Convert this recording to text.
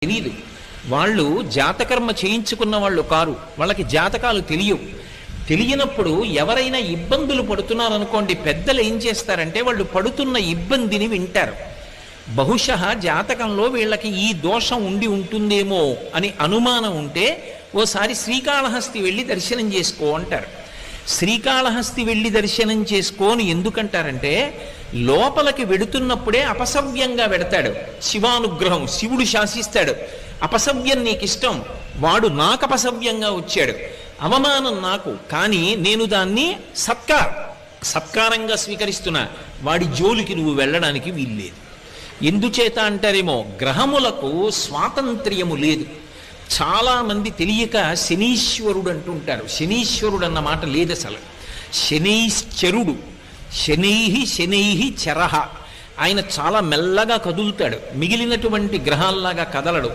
తెలియదు. వాళ్ళు జాతకర్మ చేయించుకున్న వాళ్ళు కారు, వాళ్ళకి జాతకాలు తెలియనప్పుడు ఎవరైనా ఇబ్బందులు పడుతున్నారనుకోండి, పెద్దలు ఏం చేస్తారంటే వాళ్ళు పడుతున్న ఇబ్బందిని వింటారు. బహుశः జాతకంలో వీళ్ళకి ఈ దోషం ఉండి ఉంటుందేమో అని అనుమానం ఉంటే ఓసారి శ్రీకాళహస్తి వెళ్ళి దర్శనం చేసుకో అంటారు. శ్రీకాళహస్తి వెళ్ళి దర్శనం చేసుకోని ఎందుకంటారంటే, లోపలికి వెడుతున్నప్పుడే అపసవ్యంగా వెడతాడు. శివానుగ్రహం, శివుడు శాసిస్తాడు. అపసవ్యం నీకిష్టం, వాడు నాకు అపసవ్యంగా వచ్చాడు, అవమానం నాకు, కానీ నేను దాన్ని సత్కారంగా స్వీకరిస్తున్నా, వాడి జోలికి నువ్వు వెళ్ళడానికి వీల్లేదు. ఎందుచేత అంటారేమో, గ్రహములకు స్వాతంత్ర్యము లేదు. చాలామంది తెలియక శనీశ్వరుడు అంటుంటారు. శనీశ్వరుడు అన్న మాట లేదు అసలు. శనైశ్చరుడు, శనైహి చరహ. ఆయన చాలా మెల్లగా కదులుతాడు, మిగిలినటువంటి గ్రహాల్లాగా కదలడు.